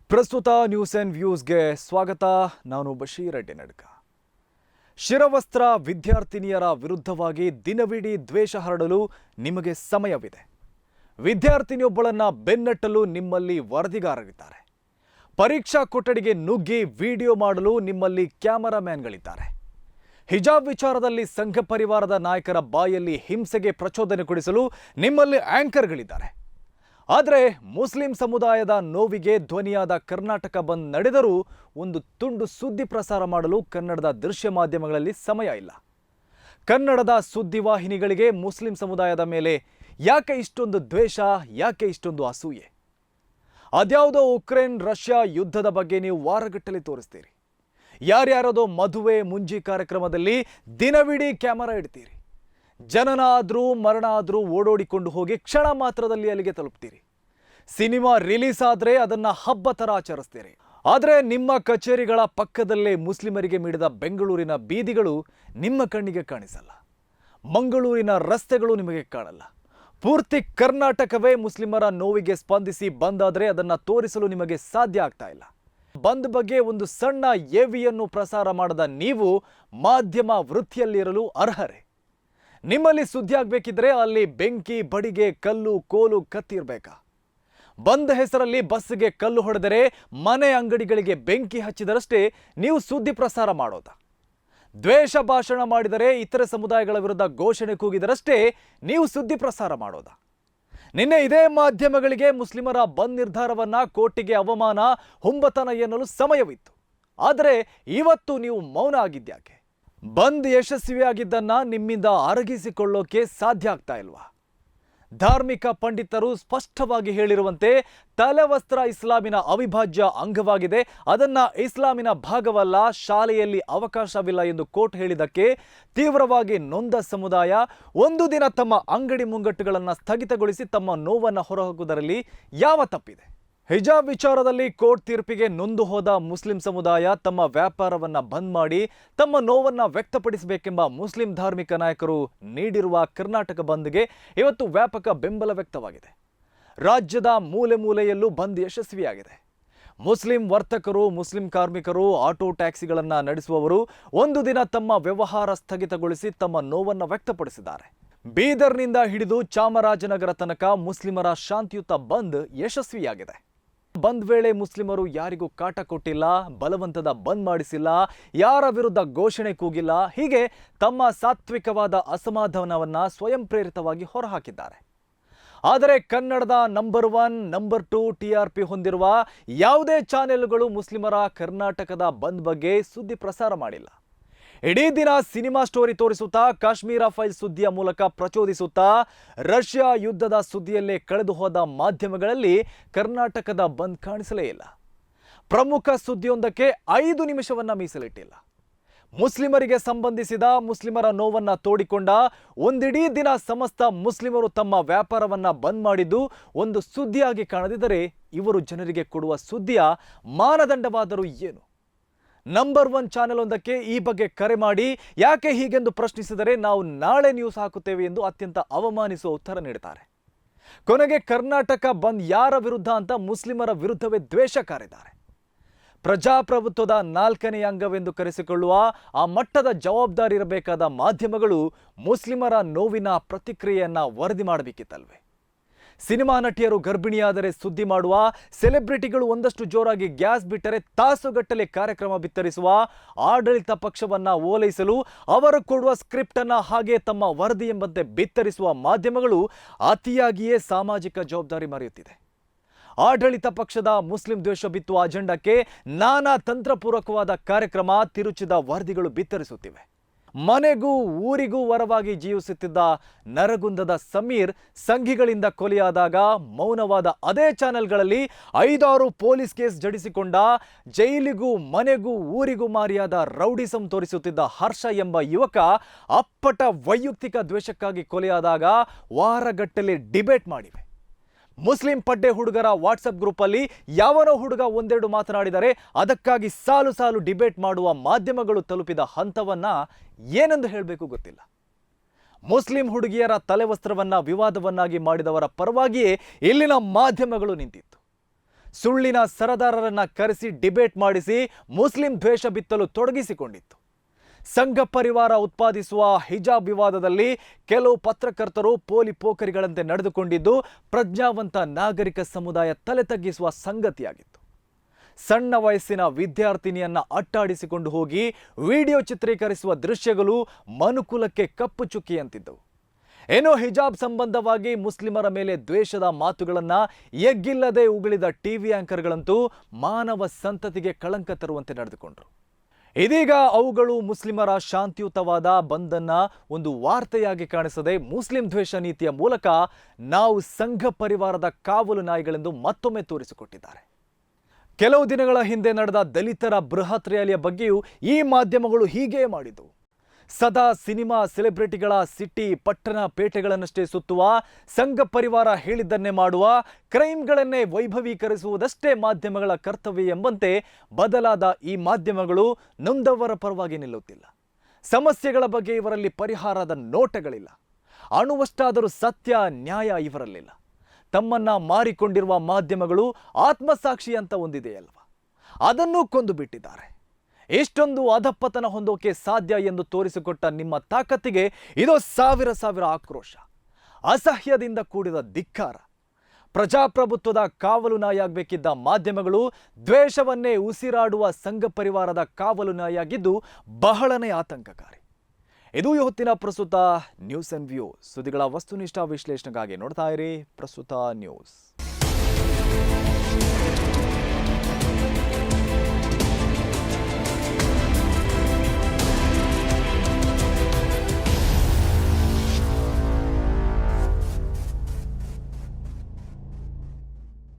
ಪ್ರಸ್ತುತ news and ವ್ಯೂಸ್ಗೆ ಸ್ವಾಗತ. ನಾನು ಬಶೀರ್ ಅಡ್ಡಿನಡ್ಕ. ಶಿರವಸ್ತ್ರ ವಿದ್ಯಾರ್ಥಿನಿಯರ ವಿರುದ್ಧವಾಗಿ ದಿನವಿಡೀ ದ್ವೇಷ ಹರಡಲು ನಿಮಗೆ ಸಮಯವಿದೆ. ವಿದ್ಯಾರ್ಥಿನಿಯೊಬ್ಬಳನ್ನ ಬೆನ್ನಟ್ಟಲು ನಿಮ್ಮಲ್ಲಿ ವರದಿಗಾರರಿದ್ದಾರೆ. ಪರೀಕ್ಷಾ ಕೊಠಡಿಗೆ ನುಗ್ಗಿ ವಿಡಿಯೋ ಮಾಡಲು ನಿಮ್ಮಲ್ಲಿ ಕ್ಯಾಮರಾಮ್ಯಾನ್ಗಳಿದ್ದಾರೆ. ಹಿಜಾಬ್ ವಿಚಾರದಲ್ಲಿ ಸಂಘ ಪರಿವಾರದ ನಾಯಕರ ಬಾಯಲ್ಲಿ ಹಿಂಸೆಗೆ ಪ್ರಚೋದನೆ ಕೊಡಿಸಲು ನಿಮ್ಮಲ್ಲಿ ಆಂಕರ್ಗಳಿದ್ದಾರೆ. ಆದರೆ ಮುಸ್ಲಿಂ ಸಮುದಾಯದ ನೋವಿಗೆ ಧ್ವನಿಯಾದ ಕರ್ನಾಟಕ ಬಂದ್ ನಡೆದರೂ ಒಂದು ತುಂಡು ಸುದ್ದಿ ಪ್ರಸಾರ ಮಾಡಲು ಕನ್ನಡದ ದೃಶ್ಯ ಮಾಧ್ಯಮಗಳಲ್ಲಿ ಸಮಯ ಇಲ್ಲ. ಕನ್ನಡದ ಸುದ್ದಿವಾಹಿನಿಗಳಿಗೆ ಮುಸ್ಲಿಂ ಸಮುದಾಯದ ಮೇಲೆ ಯಾಕೆ ಇಷ್ಟೊಂದು ದ್ವೇಷ, ಯಾಕೆ ಇಷ್ಟೊಂದು ಅಸೂಯೆ? ಅದ್ಯಾವುದೋ ಉಕ್ರೇನ್ ರಷ್ಯಾ ಯುದ್ಧದ ಬಗ್ಗೆ ನೀವು ವಾರಗಟ್ಟಲೆ ತೋರಿಸ್ತೀರಿ. ಯಾರ್ಯಾರದೋ ಮದುವೆ ಮುಂಜಿ ಕಾರ್ಯಕ್ರಮದಲ್ಲಿ ದಿನವಿಡೀ ಕ್ಯಾಮರಾ ಇಡ್ತೀರಿ. ಜನನ ಆದರೂ ಮರಣ ಆದರೂ ಓಡೋಡಿಕೊಂಡು ಹೋಗಿ ಕ್ಷಣ ಮಾತ್ರದಲ್ಲಿ ಅಲ್ಲಿಗೆ ತಲುಪ್ತೀರಿ. ಸಿನಿಮಾ ರಿಲೀಸ್ ಆದರೆ ಅದನ್ನು ಹಬ್ಬ ಥರ ಆಚರಿಸ್ತೀರಿ. ಆದರೆ ನಿಮ್ಮ ಕಚೇರಿಗಳ ಪಕ್ಕದಲ್ಲೇ ಮುಸ್ಲಿಮರಿಗೆ ಮಿಡಿದ ಬೆಂಗಳೂರಿನ ಬೀದಿಗಳು ನಿಮ್ಮ ಕಣ್ಣಿಗೆ ಕಾಣಿಸಲ್ಲ. ಮಂಗಳೂರಿನ ರಸ್ತೆಗಳು ನಿಮಗೆ ಕಾಣಲ್ಲ. ಪೂರ್ತಿ ಕರ್ನಾಟಕವೇ ಮುಸ್ಲಿಮರ ನೋವಿಗೆ ಸ್ಪಂದಿಸಿ ಬಂದಾದರೆ ಅದನ್ನು ತೋರಿಸಲು ನಿಮಗೆ ಸಾಧ್ಯ ಆಗ್ತಾ ಇಲ್ಲ. ಬಂದ್ ಬಗ್ಗೆ ಒಂದು ಸಣ್ಣ ಎವಿಯನ್ನು ಪ್ರಸಾರ ಮಾಡದ ನೀವು ಮಾಧ್ಯಮ ವೃತ್ತಿಯಲ್ಲಿರಲು ಅರ್ಹರೇ. ನಿಮ್ಮಲ್ಲಿ ಸುದ್ದಿ ಆಗಬೇಕಿದ್ರೆ ಅಲ್ಲಿ ಬೆಂಕಿ, ಬಡಿಗೆ, ಕಲ್ಲು, ಕೋಲು, ಕತ್ತಿ ಇರಬೇಕಾ? ಬಂದ್ ಹೆಸರಲ್ಲಿ ಬಸ್ಗೆ ಕಲ್ಲು ಹೊಡೆದರೆ, ಮನೆ ಅಂಗಡಿಗಳಿಗೆ ಬೆಂಕಿ ಹಚ್ಚಿದರಷ್ಟೇ ನೀವು ಸುದ್ದಿ ಪ್ರಸಾರ ಮಾಡೋದಾ? ದ್ವೇಷ ಭಾಷಣ ಮಾಡಿದರೆ, ಇತರೆ ಸಮುದಾಯಗಳ ವಿರುದ್ಧ ಘೋಷಣೆ ಕೂಗಿದರಷ್ಟೇ ನೀವು ಸುದ್ದಿ ಪ್ರಸಾರ ಮಾಡೋದಾ? ನಿನ್ನೆ ಇದೇ ಮಾಧ್ಯಮಗಳಿಗೆ ಮುಸ್ಲಿಮರ ಬಂದ್ ನಿರ್ಧಾರವನ್ನ ಕೋರ್ಟಿಗೆ ಅವಮಾನ, ಹುಂಬತನ ಎನ್ನಲು ಸಮಯವಿತ್ತು. ಆದರೆ ಇವತ್ತು ನೀವು ಮೌನ ಆಗಿದ್ಯಾಕೆ? ಬಂದ್ ಯಶಸ್ವಿಯಾಗಿದ್ದನ್ನ ನಿಮ್ಮಿಂದ ಅರಗಿಸಿಕೊಳ್ಳೋಕೆ ಸಾಧ್ಯ ಆಗ್ತಾ ಇಲ್ವಾ? ಧಾರ್ಮಿಕ ಪಂಡಿತರು ಸ್ಪಷ್ಟವಾಗಿ ಹೇಳಿರುವಂತೆ ತಲೆವಸ್ತ್ರ ಇಸ್ಲಾಮಿನ ಅವಿಭಾಜ್ಯ ಅಂಗವಾಗಿದೆ, ಅದನ್ನ ಇಸ್ಲಾಮಿನ ಭಾಗವಲ್ಲ, ಶಾಲೆಯಲ್ಲಿ ಅವಕಾಶವಿಲ್ಲ ಎಂದು ಕೋರ್ಟ್ ಹೇಳಿದ್ದಕ್ಕೆ ತೀವ್ರವಾಗಿ ನೊಂದ ಸಮುದಾಯ ಒಂದು ದಿನ ತಮ್ಮ ಅಂಗಡಿ ಮುಂಗಟ್ಟುಗಳನ್ನು ಸ್ಥಗಿತಗೊಳಿಸಿ ತಮ್ಮ ನೋವನ್ನು ಹೊರಹಾಕುವುದರಲ್ಲಿ ಯಾವ ತಪ್ಪಿದೆ? ಹಿಜಾಬ್ ವಿಚಾರದಲ್ಲಿ ಕೋರ್ಟ್ ತೀರ್ಪಿಗೆ ನೊಂದು ಹೋದ ಮುಸ್ಲಿಂ ಸಮುದಾಯ ತಮ್ಮ ವ್ಯಾಪಾರವನ್ನು ಬಂದ್ ಮಾಡಿ ತಮ್ಮ ನೋವನ್ನು ವ್ಯಕ್ತಪಡಿಸಬೇಕೆಂಬ ಮುಸ್ಲಿಂ ಧಾರ್ಮಿಕ ನಾಯಕರು ನೀಡಿರುವ ಕರ್ನಾಟಕ ಬಂದ್ಗೆ ಇವತ್ತು ವ್ಯಾಪಕ ಬೆಂಬಲ ವ್ಯಕ್ತವಾಗಿದೆ. ರಾಜ್ಯದ ಮೂಲೆ ಮೂಲೆಯಲ್ಲೂ ಬಂದ್ ಯಶಸ್ವಿಯಾಗಿದೆ. ಮುಸ್ಲಿಂ ವರ್ತಕರು, ಮುಸ್ಲಿಂ ಕಾರ್ಮಿಕರು, ಆಟೋ ಟ್ಯಾಕ್ಸಿಗಳನ್ನು ನಡೆಸುವವರು ಒಂದು ದಿನ ತಮ್ಮ ವ್ಯವಹಾರ ಸ್ಥಗಿತಗೊಳಿಸಿ ತಮ್ಮ ನೋವನ್ನು ವ್ಯಕ್ತಪಡಿಸಿದ್ದಾರೆ. ಬೀದರ್ನಿಂದ ಹಿಡಿದು ಚಾಮರಾಜನಗರ ತನಕ ಮುಸ್ಲಿಮರ ಶಾಂತಿಯುತ ಬಂದ್ ಯಶಸ್ವಿಯಾಗಿದೆ. ಬಂದ್ ವೇಳೆ ಮುಸ್ಲಿಮರು ಯಾರಿಗೂ ಕಾಟ ಕೊಟ್ಟಿಲ್ಲ, ಬಲವಂತದ ಬಂದ್ ಮಾಡಿಸಿಲ್ಲ, ಯಾರ ವಿರುದ್ಧ ಘೋಷಣೆ ಕೂಗಿಲ್ಲ. ಹೀಗೆ ತಮ್ಮ ಸಾತ್ವಿಕವಾದ ಅಸಮಾಧಾನವನ್ನ ಸ್ವಯಂ ಪ್ರೇರಿತವಾಗಿ ಹೊರಹಾಕಿದ್ದಾರೆ. ಆದರೆ ಕನ್ನಡದ ನಂಬರ್ 1, ನಂಬರ್ 2 TRP ಹೊಂದಿರುವ ಯಾವುದೇ ಚಾನೆಲ್ಗಳು ಮುಸ್ಲಿಮರ ಕರ್ನಾಟಕದ ಬಂದ್ ಬಗ್ಗೆ ಸುದ್ದಿ ಪ್ರಸಾರ ಮಾಡಿಲ್ಲ. ಇಡೀ ದಿನ ಸಿನಿಮಾ ಸ್ಟೋರಿ ತೋರಿಸುತ್ತಾ, ಕಾಶ್ಮೀರ ಫೈಲ್ ಸುದ್ದಿಯ ಮೂಲಕ ಪ್ರಚೋದಿಸುತ್ತಾ, ರಷ್ಯಾ ಯುದ್ಧದ ಸುದ್ದಿಯಲ್ಲೇ ಕಳೆದು ಹೋದ ಮಾಧ್ಯಮಗಳಲ್ಲಿ ಕರ್ನಾಟಕದ ಬಂದ್ ಕಾಣಿಸಲೇ ಇಲ್ಲ. ಪ್ರಮುಖ ಸುದ್ದಿಯೊಂದಕ್ಕೆ 5 ನಿಮಿಷವನ್ನ ಮೀಸಲಿಟ್ಟಿಲ್ಲ. ಮುಸ್ಲಿಮರಿಗೆ ಸಂಬಂಧಿಸಿದ, ಮುಸ್ಲಿಮರ ನೋವನ್ನ ತೋಡಿಕೊಂಡ ಒಂದಿಡೀ ದಿನ ಸಮಸ್ತ ಮುಸ್ಲಿಮರು ತಮ್ಮ ವ್ಯಾಪಾರವನ್ನ ಬಂದ್ ಮಾಡಿದ್ದು ಒಂದು ಸುದ್ದಿಯಾಗಿ ಕಾಣದಿದ್ದರೆ ಇವರು ಜನರಿಗೆ ಕೊಡುವ ಸುದ್ದಿಯ ಮಾನದಂಡವಾದರೂ ಏನು? ನಂಬರ್ 1 ಚಾನೆಲ್ ಒಂದಕ್ಕೆ ಈ ಬಗ್ಗೆ ಕರೆ ಮಾಡಿ ಯಾಕೆ ಹೀಗೆಂದು ಪ್ರಶ್ನಿಸಿದರೆ ನಾವು ನಾಳೆ ನ್ಯೂಸ್ ಹಾಕುತ್ತೇವೆ ಎಂದು ಅತ್ಯಂತ ಅವಮಾನಿಸುವ ಉತ್ತರ ನೀಡುತ್ತಾರೆ. ಕೊನೆಗೆ ಕರ್ನಾಟಕ ಬಂದ್ ಯಾರ ವಿರುದ್ಧ ಅಂತ ಮುಸ್ಲಿಮರ ವಿರುದ್ಧವೇ ದ್ವೇಷ ಕಾರಿದ್ದಾರೆ. ಪ್ರಜಾಪ್ರಭುತ್ವದ 4ನೇ ಅಂಗವೆಂದು ಕರೆಸಿಕೊಳ್ಳುವ ಆ ಮಟ್ಟದ ಜವಾಬ್ದಾರಿ ಇರಬೇಕಾದ ಮಾಧ್ಯಮಗಳು ಮುಸ್ಲಿಮರ ನೋವಿನ ಪ್ರತಿಕ್ರಿಯೆಯನ್ನ ವರದಿ ಮಾಡಬೇಕಿತ್ತಲ್ವೇ? ಸಿನಿಮಾ ನಟಿಯರು ಗರ್ಭಿಣಿಯಾದರೆ ಸುದ್ದಿ ಮಾಡುವ, ಸೆಲೆಬ್ರಿಟಿಗಳು ಒಂದಷ್ಟು ಜೋರಾಗಿ ಗ್ಯಾಸ್ ಬಿಟ್ಟರೆ ತಾಸುಗಟ್ಟಲೆ ಕಾರ್ಯಕ್ರಮ ಬಿತ್ತರಿಸುವ, ಆಡಳಿತ ಪಕ್ಷವನ್ನ ಓಲೈಸಲು ಅವರು ಕೊಡುವ ಸ್ಕ್ರಿಪ್ಟ್ ಅನ್ನ ಹಾಗೆ ತಮ್ಮ ವರದಿ ಎಂಬಂತೆ ಬಿತ್ತರಿಸುವ ಮಾಧ್ಯಮಗಳು ಅತಿಯಾಗಿಯೇ ಸಾಮಾಜಿಕ ಜವಾಬ್ದಾರಿ ಮರೆಯುತ್ತಿದೆ. ಆಡಳಿತ ಪಕ್ಷದ ಮುಸ್ಲಿಂ ದ್ವೇಷ ಬಿತ್ತುವ ಅಜೆಂಡಕ್ಕೆ ನಾನಾ ತಂತ್ರಪೂರ್ವಕವಾದ ಕಾರ್ಯಕ್ರಮ, ತಿರುಚಿದ ವರದಿಗಳು ಬಿತ್ತರಿಸುತ್ತಿವೆ. ಮನೆಗೂ ಊರಿಗೂ ವರವಾಗಿ ಜೀವಿಸುತ್ತಿದ್ದ ನರಗುಂದದ ಸಮೀರ್ ಸಂಘಿಗಳಿಂದ ಕೊಲೆಯಾದಾಗ ಮೌನವಾದ ಅದೇ ಚಾನೆಲ್ಗಳಲ್ಲಿ 5-6 ಪೊಲೀಸ್ ಕೇಸ್ ಜಡಿಸಿಕೊಂಡ, ಜೈಲಿಗೂ ಮನೆಗೂ ಊರಿಗೂ ಮಾರಿಯಾದ ರೌಡಿಸಂ ತೋರಿಸುತ್ತಿದ್ದ ಹರ್ಷ ಎಂಬ ಯುವಕ ಅಪ್ಪಟ ವೈಯಕ್ತಿಕ ದ್ವೇಷಕ್ಕಾಗಿ ಕೊಲೆಯಾದಾಗ ವಾರಗಟ್ಟಲೆ ಡಿಬೇಟ್ ಮಾಡಿವೆ. ಮುಸ್ಲಿಂ ಪಡ್ಡೆ ಹುಡುಗರ ವಾಟ್ಸಪ್ ಗ್ರೂಪಲ್ಲಿ ಯಾವನೋ ಹುಡುಗ ಒಂದೆರಡು ಮಾತನಾಡಿದರೆ ಅದಕ್ಕಾಗಿ ಸಾಲು ಸಾಲು ಡಿಬೇಟ್ ಮಾಡುವ ಮಾಧ್ಯಮಗಳು ತಲುಪಿದ ಹಂತವನ್ನ ಏನೆಂದು ಹೇಳಬೇಕು ಗೊತ್ತಿಲ್ಲ. ಮುಸ್ಲಿಂ ಹುಡುಗಿಯರ ತಲೆವಸ್ತ್ರವನ್ನ ವಿವಾದವನ್ನಾಗಿ ಮಾಡಿದವರ ಪರವಾಗಿಯೇ ಇಲ್ಲಿನ ಮಾಧ್ಯಮಗಳು ನಿಂತಿತ್ತು. ಸುಳ್ಳಿನ ಸರದಾರರನ್ನ ಕರೆಸಿ ಡಿಬೇಟ್ ಮಾಡಿಸಿ ಮುಸ್ಲಿಂ ದ್ವೇಷ ಬಿತ್ತಲು ತೊಡಗಿಸಿಕೊಂಡಿತ್ತು. ಸಂಘ ಪರಿವಾರ ಉತ್ಪಾದಿಸುವ ಹಿಜಾಬ್ ವಿವಾದದಲ್ಲಿ ಕೆಲವು ಪತ್ರಕರ್ತರು ಪೋಲಿ ಪೋಖರಿಗಳಂತೆ ನಡೆದುಕೊಂಡಿದ್ದು ಪ್ರಜ್ಞಾವಂತ ನಾಗರಿಕ ಸಮುದಾಯ ತಲೆ ತಗ್ಗಿಸುವ ಸಂಗತಿಯಾಗಿತ್ತು. ಸಣ್ಣ ವಯಸ್ಸಿನ ವಿದ್ಯಾರ್ಥಿನಿಯನ್ನ ಅಟ್ಟಾಡಿಸಿಕೊಂಡು ಹೋಗಿ ವಿಡಿಯೋ ಚಿತ್ರೀಕರಿಸುವ ದೃಶ್ಯಗಳು ಮನುಕುಲಕ್ಕೆ ಕಪ್ಪು ಚುಕ್ಕಿಯಂತಿದ್ದವು. ಏನೋ ಹಿಜಾಬ್ ಸಂಬಂಧವಾಗಿ ಮುಸ್ಲಿಮರ ಮೇಲೆ ದ್ವೇಷದ ಮಾತುಗಳನ್ನ ಎಗ್ಗಿಲ್ಲದೆ ಉಗುಳಿದ ಟಿವಿ ಆಂಕರ್ಗಳಂತೂ ಮಾನವ ಸಂತತಿಗೆ ಕಳಂಕ ತರುವಂತೆ ನಡೆದುಕೊಂಡ್ರು. ಇದೀಗ ಅವುಗಳು ಮುಸ್ಲಿಮರ ಶಾಂತಿಯುತವಾದ ಬಂಧನ್ನ ಒಂದು ವಾರ್ತೆಯಾಗಿ ಕಾಣಿಸದೆ ಮುಸ್ಲಿಂ ದ್ವೇಷ ನೀತಿಯ ಮೂಲಕ ನಾವು ಸಂಘ ಪರಿವಾರದ ಕಾವಲು ನಾಯಿಗಳೆಂದು ಮತ್ತೊಮ್ಮೆ ತೋರಿಸಿಕೊಟ್ಟಿದ್ದಾರೆ. ಕೆಲವು ದಿನಗಳ ಹಿಂದೆ ನಡೆದ ದಲಿತರ ಬೃಹತ್ ರ್ಯಾಲಿಯ ಬಗ್ಗೆಯೂ ಈ ಮಾಧ್ಯಮಗಳು ಹೀಗೇ ಮಾಡಿದವು. ಸದಾ ಸಿನಿಮಾ ಸೆಲೆಬ್ರಿಟಿಗಳ ಸಿಟಿ ಪಟ್ಟಣ ಪೇಟೆಗಳನ್ನಷ್ಟೇ ಸುತ್ತುವ ಸಂಘ ಪರಿವಾರ ಹೇಳಿದ್ದನ್ನೇ ಮಾಡುವ ಕ್ರೈಮ್ಗಳನ್ನೇ ವೈಭವೀಕರಿಸುವುದಷ್ಟೇ ಮಾಧ್ಯಮಗಳ ಕರ್ತವ್ಯ ಎಂಬಂತೆ ಬದಲಾದ ಈ ಮಾಧ್ಯಮಗಳು ನೊಂದವರ ಪರವಾಗಿ ನಿಲ್ಲುತ್ತಿಲ್ಲ. ಸಮಸ್ಯೆಗಳ ಬಗ್ಗೆ ಇವರಲ್ಲಿ ಪರಿಹಾರದ ನೋಟಗಳಿಲ್ಲ. ಅಣುವಷ್ಟಾದರೂ ಸತ್ಯ ನ್ಯಾಯ ಇವರಲ್ಲಿಲ್ಲ. ತಮ್ಮನ್ನ ಮಾರಿಕೊಂಡಿರುವ ಮಾಧ್ಯಮಗಳು ಆತ್ಮಸಾಕ್ಷಿ ಅಂತ ಒಂದಿದೆಯಲ್ವಾ, ಅದನ್ನೂ ಕೊಂದು ಬಿಟ್ಟಿದ್ದಾರೆ. ಎಷ್ಟೊಂದು ಅಧಪತನ ಹೊಂದೋಕೆ ಸಾಧ್ಯ ಎಂದು ತೋರಿಸಿಕೊಟ್ಟ ನಿಮ್ಮ ತಾಕತ್ತಿಗೆ ಇದೋ ಸಾವಿರ ಸಾವಿರ ಆಕ್ರೋಶ, ಅಸಹ್ಯದಿಂದ ಕೂಡಿದ ಧಿಕ್ಕಾರ. ಪ್ರಜಾಪ್ರಭುತ್ವದ ಕಾವಲು ನಾಯಿಯಾಗಬೇಕಿದ್ದ ಮಾಧ್ಯಮಗಳು ದ್ವೇಷವನ್ನೇ ಉಸಿರಾಡುವ ಸಂಘ ಪರಿವಾರದ ಕಾವಲು ನಾಯಿಯಾಗಿದ್ದು ಬಹಳನೇ ಆತಂಕಕಾರಿ. ಇದು ಈ ಹೊತ್ತಿನ ಪ್ರಸ್ತುತ ನ್ಯೂಸ್ ಅಂಡ್ ವ್ಯೂ. ಸುದ್ದಿಗಳ ವಸ್ತುನಿಷ್ಠ ವಿಶ್ಲೇಷಣೆಗಾಗಿ ನೋಡ್ತಾ ಇರಿ ಪ್ರಸ್ತುತ ನ್ಯೂಸ್.